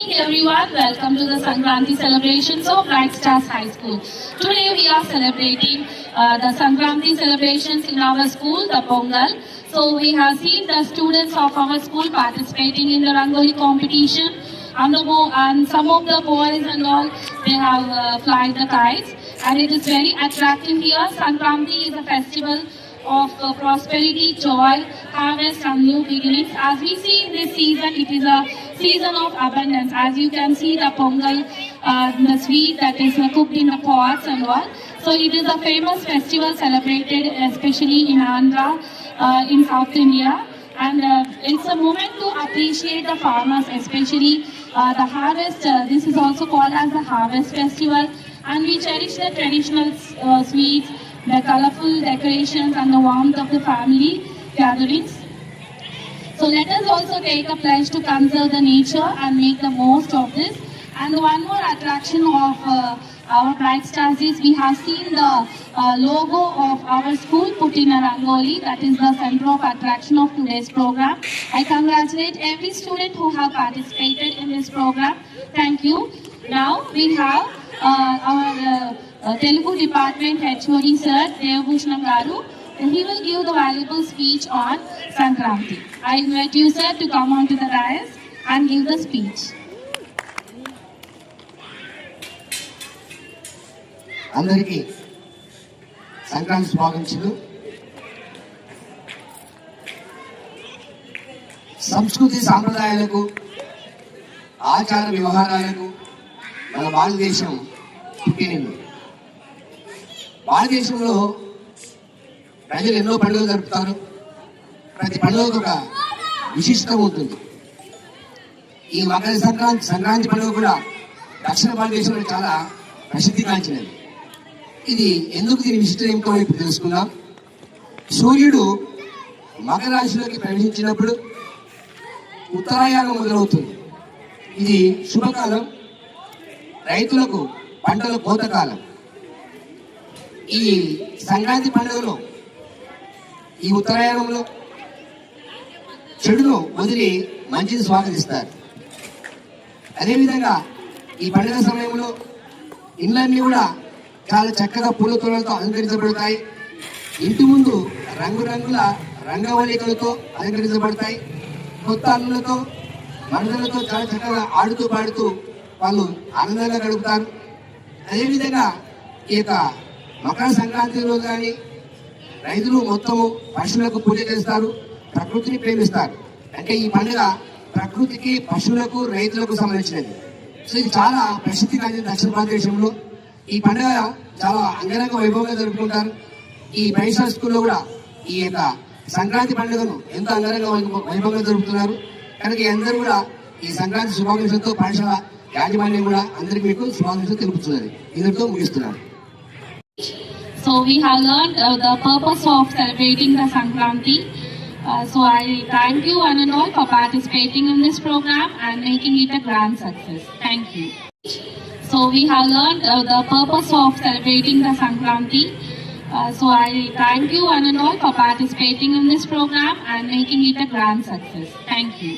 evening everyone, welcome to the Sankranti celebrations of Bright Stars High School. Today we are celebrating the Sankranti celebrations in our school, the Pongal. So we have seen the students of our school participating in the Rangoli competition and some of the boys and all, they have flied the kites and it is very attractive here. Sankranti is a festival of prosperity, joy, harvest and new beginnings. As we see in this season, it is a season of abundance. As you can see the Pongal, the sweet that is cooked in the pots and all. So it is a famous festival celebrated especially in Andhra, in South India. And it's a moment to appreciate the farmers, especially the harvest. This is also called as the harvest festival. And we cherish the traditional sweets, the colorful decorations and the warmth of the family gatherings. So let us also take a pledge to conserve the nature and make the most of this. And one more attraction of our Bright Stars is we have seen the logo of our school put in a rangoli. That is the center of attraction of today's program. I congratulate every student who have participated in this program. Thank you. Now we have our Telugu Department HOD Sir Devabhushanam Garu. He will give the valuable speech on Sankranti. I invite you, sir, to come onto the dais and give the speech. అందరికీ సంక్రాంతి శుభాకాంక్షలు. సంస్కృతి సాంప్రదాయాలకు ఆచార వ్యవహారాలకు మన భారతదేశం పుట్టినిల్లు. భారతదేశంలో ప్రజలు ఎన్నో పండుగలు జరుపుతారు. ప్రతి పండుగకు ఒక విశిష్టత ఉంటుంది. ఈ మకర సంక్రాంతి పండుగ కూడా దక్షిణ భారతదేశంలో చాలా ప్రసిద్ధిగాంచినది. ఇది ఎందుకు దీని విశిష్టత ఏమిటో ఇప్పుడు తెలుసుకుందాం. సూర్యుడు మకర రాశిలోకి ప్రవేశించినప్పుడు ఉత్తరాయణం మొదలవుతుంది. ఇది శుభకాలం, రైతులకు పంటల కోతకాలం. ఈ సంక్రాంతి పండుగలో ఈ ఉత్తరాయణంలో చెడును వదిలి మంచిని స్వాగతిస్తారు. అదేవిధంగా ఈ పండుగ సమయంలో ఇండ్లన్నీ కూడా చాలా చక్కగా పూల తోటలతో అలంకరించబడతాయి. ఇంటి ముందు రంగురంగుల రంగవల్లికలతో అలంకరించబడతాయి. కొత్త అల్లులతో మనుషులతో చాలా చక్కగా ఆడుతూ పాడుతూ వాళ్ళు ఆనందంగా గడుపుతారు. అదేవిధంగా ఈ యొక్క మకర సంక్రాంతి రోజు కానీ రైతులు మొత్తము పశువులకు పూజ చేస్తారు, ప్రకృతిని ప్రేమిస్తారు. అంటే ఈ పండుగ ప్రకృతికి, పశువులకు, రైతులకు సంబంధించినది. సో ఇది చాలా ప్రసిద్ధి కాదు దక్షిణ భారతదేశంలో. ఈ పండుగ చాలా అంగరంగ వైభవంగా జరుపుకుంటారు. ఈ బైసా స్కూల్లో కూడా ఈ యొక్క సంక్రాంతి పండుగను ఎంతో అంగరంగ వైభవంగా జరుపుతున్నారు. కనుక అందరూ కూడా ఈ సంక్రాంతి శుభాకాంక్షలతో పాఠశాల యాజమాన్యం కూడా అందరికీ మీకు శుభాకాంక్షలు తెలుపుతున్నది. ఇందులో ముగిస్తున్నారు. So we have learned the purpose of celebrating the Sankranti. So I thank you one and all for participating in this program and making it a grand success. Thank you. So we have learned the purpose of celebrating the Sankranti. So I thank you one and all for participating in this program and making it a grand success. Thank you.